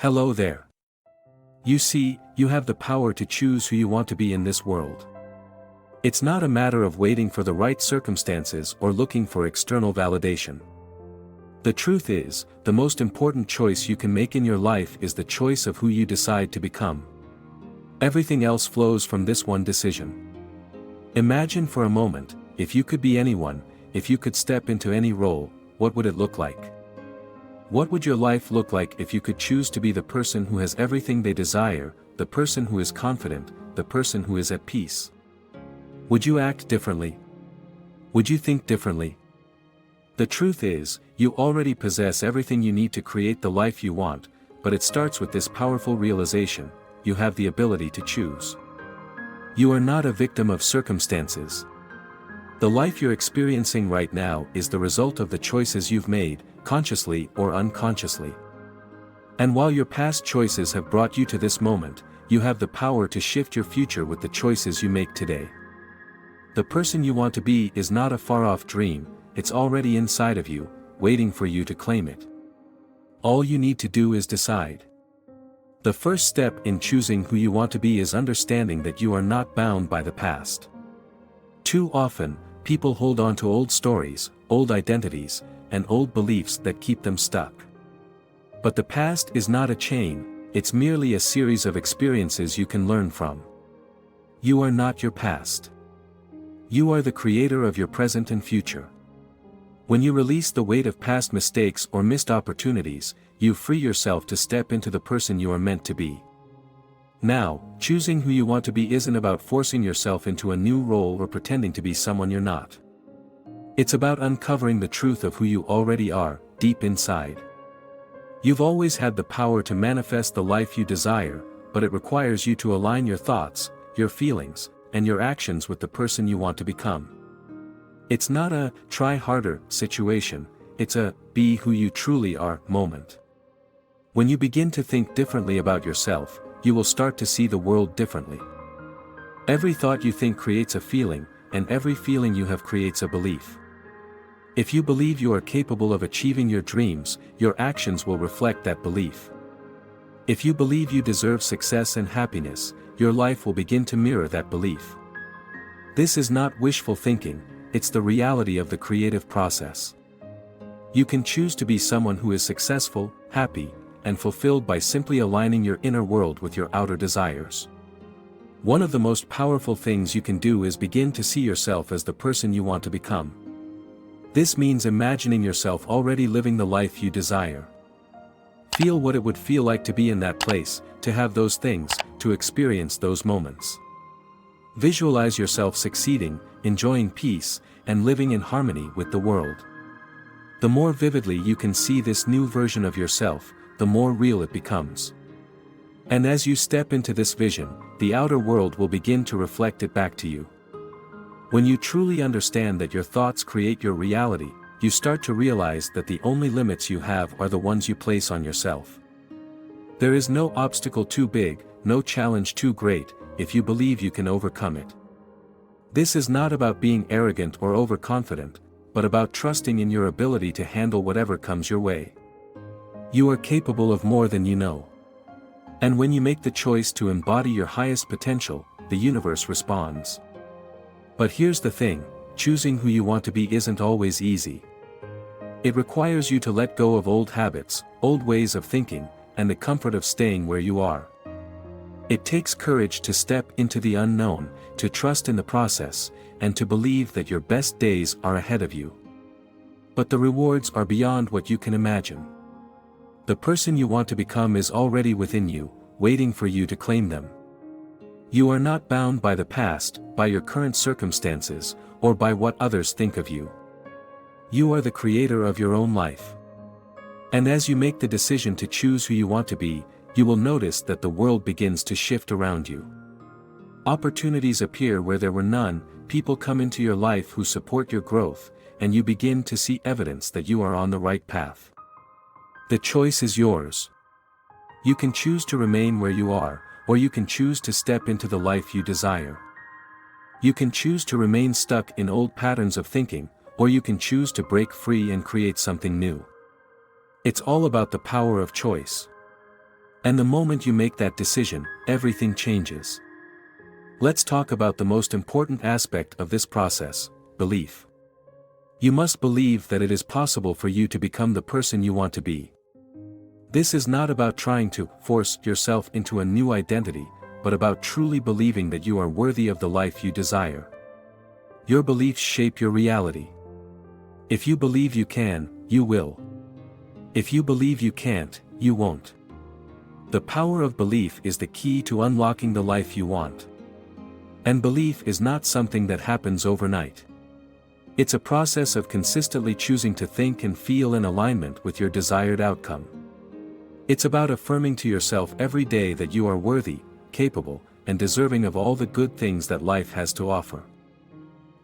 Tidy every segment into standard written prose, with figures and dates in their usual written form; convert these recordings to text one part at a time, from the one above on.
Hello there. You see, you have the power to choose who you want to be in this world. It's not a matter of waiting for the right circumstances or looking for external validation. The truth is, the most important choice you can make in your life is the choice of who you decide to become. Everything else flows from this one decision. Imagine for a moment, if you could be anyone, if you could step into any role, what would it look like? What would your life look like if you could choose to be the person who has everything they desire, the person who is confident, the person who is at peace? Would you act differently? Would you think differently? The truth is, you already possess everything you need to create the life you want, but it starts with this powerful realization: you have the ability to choose. You are not a victim of circumstances. The life you're experiencing right now is the result of the choices you've made, consciously or unconsciously. And while your past choices have brought you to this moment, you have the power to shift your future with the choices you make today. The person you want to be is not a far-off dream, it's already inside of you, waiting for you to claim it. All you need to do is decide. The first step in choosing who you want to be is understanding that you are not bound by the past. Too often, people hold on to old stories, old identities, and old beliefs that keep them stuck. But the past is not a chain, it's merely a series of experiences you can learn from. You are not your past. You are the creator of your present and future. When you release the weight of past mistakes or missed opportunities, you free yourself to step into the person you are meant to be. Now, choosing who you want to be isn't about forcing yourself into a new role or pretending to be someone you're not. It's about uncovering the truth of who you already are, deep inside. You've always had the power to manifest the life you desire, but it requires you to align your thoughts, your feelings, and your actions with the person you want to become. It's not a try harder situation, it's a be who you truly are moment. When you begin to think differently about yourself, you will start to see the world differently. Every thought you think creates a feeling, and every feeling you have creates a belief. If you believe you are capable of achieving your dreams, your actions will reflect that belief. If you believe you deserve success and happiness, your life will begin to mirror that belief. This is not wishful thinking, it's the reality of the creative process. You can choose to be someone who is successful, happy, and fulfilled by simply aligning your inner world with your outer desires. One of the most powerful things you can do is begin to see yourself as the person you want to become. This means imagining yourself already living the life you desire. Feel what it would feel like to be in that place, to have those things, to experience those moments. Visualize yourself succeeding, enjoying peace, and living in harmony with the world. The more vividly you can see this new version of yourself, the more real it becomes. And as you step into this vision, the outer world will begin to reflect it back to you. When you truly understand that your thoughts create your reality, you start to realize that the only limits you have are the ones you place on yourself. There is no obstacle too big, no challenge too great, if you believe you can overcome it. This is not about being arrogant or overconfident, but about trusting in your ability to handle whatever comes your way. You are capable of more than you know. And when you make the choice to embody your highest potential, the universe responds. But here's the thing, choosing who you want to be isn't always easy. It requires you to let go of old habits, old ways of thinking, and the comfort of staying where you are. It takes courage to step into the unknown, to trust in the process, and to believe that your best days are ahead of you. But the rewards are beyond what you can imagine. The person you want to become is already within you, waiting for you to claim them. You are not bound by the past, by your current circumstances, or by what others think of you. You are the creator of your own life. And as you make the decision to choose who you want to be, you will notice that the world begins to shift around you. Opportunities appear where there were none, people come into your life who support your growth, and you begin to see evidence that you are on the right path. The choice is yours. You can choose to remain where you are, or you can choose to step into the life you desire. You can choose to remain stuck in old patterns of thinking, or you can choose to break free and create something new. It's all about the power of choice. And the moment you make that decision, everything changes. Let's talk about the most important aspect of this process: belief. You must believe that it is possible for you to become the person you want to be. This is not about trying to force yourself into a new identity, but about truly believing that you are worthy of the life you desire. Your beliefs shape your reality. If you believe you can, you will. If you believe you can't, you won't. The power of belief is the key to unlocking the life you want. And belief is not something that happens overnight. It's a process of consistently choosing to think and feel in alignment with your desired outcome. It's about affirming to yourself every day that you are worthy, capable, and deserving of all the good things that life has to offer.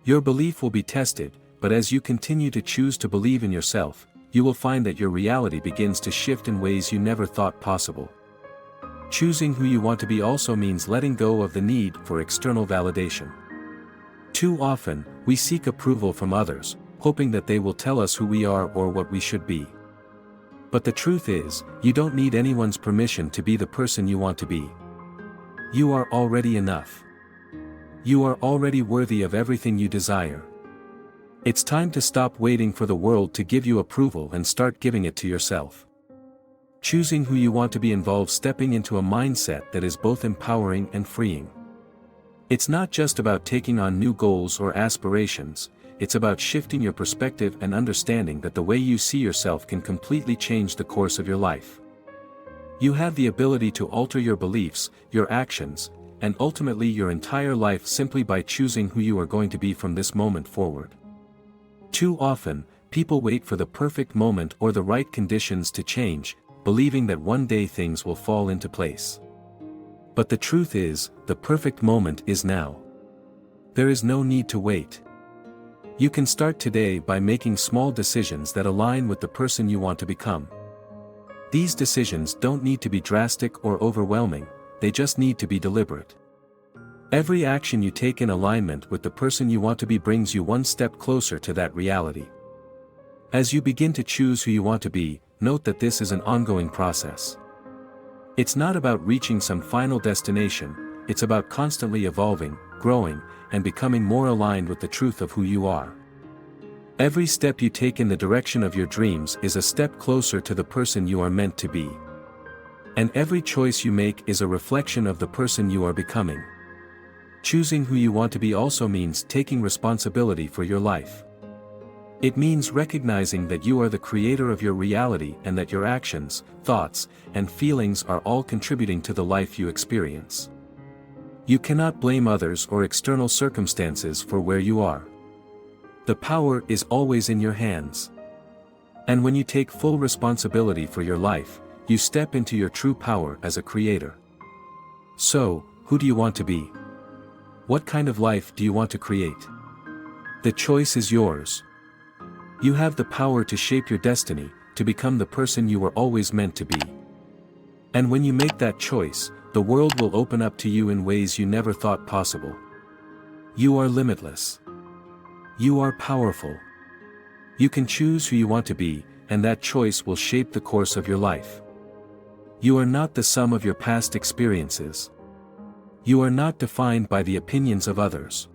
Your belief will be tested, but as you continue to choose to believe in yourself, you will find that your reality begins to shift in ways you never thought possible. Choosing who you want to be also means letting go of the need for external validation. Too often, we seek approval from others, hoping that they will tell us who we are or what we should be. But the truth is, you don't need anyone's permission to be the person you want to be. You are already enough. You are already worthy of everything you desire. It's time to stop waiting for the world to give you approval and start giving it to yourself. Choosing who you want to be involves stepping into a mindset that is both empowering and freeing. It's not just about taking on new goals or aspirations, it's about shifting your perspective and understanding that the way you see yourself can completely change the course of your life. You have the ability to alter your beliefs, your actions, and ultimately your entire life simply by choosing who you are going to be from this moment forward. Too often, people wait for the perfect moment or the right conditions to change, believing that one day things will fall into place. But the truth is, the perfect moment is now. There is no need to wait. You can start today by making small decisions that align with the person you want to become. These decisions don't need to be drastic or overwhelming, they just need to be deliberate. Every action you take in alignment with the person you want to be brings you one step closer to that reality. As you begin to choose who you want to be, note that this is an ongoing process. It's not about reaching some final destination, it's about constantly evolving, growing, and becoming more aligned with the truth of who you are. Every step you take in the direction of your dreams is a step closer to the person you are meant to be. And every choice you make is a reflection of the person you are becoming. Choosing who you want to be also means taking responsibility for your life. It means recognizing that you are the creator of your reality and that your actions, thoughts, and feelings are all contributing to the life you experience. You cannot blame others or external circumstances for where you are. The power is always in your hands. And when you take full responsibility for your life, you step into your true power as a creator. So, who do you want to be? What kind of life do you want to create? The choice is yours. You have the power to shape your destiny, to become the person you were always meant to be. And when you make that choice, the world will open up to you in ways you never thought possible. You are limitless. You are powerful. You can choose who you want to be, and that choice will shape the course of your life. You are not the sum of your past experiences. You are not defined by the opinions of others.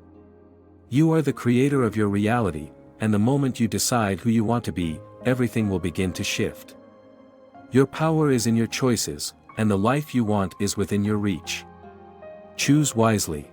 You are the creator of your reality, and the moment you decide who you want to be, everything will begin to shift. Your power is in your choices, and the life you want is within your reach. Choose wisely.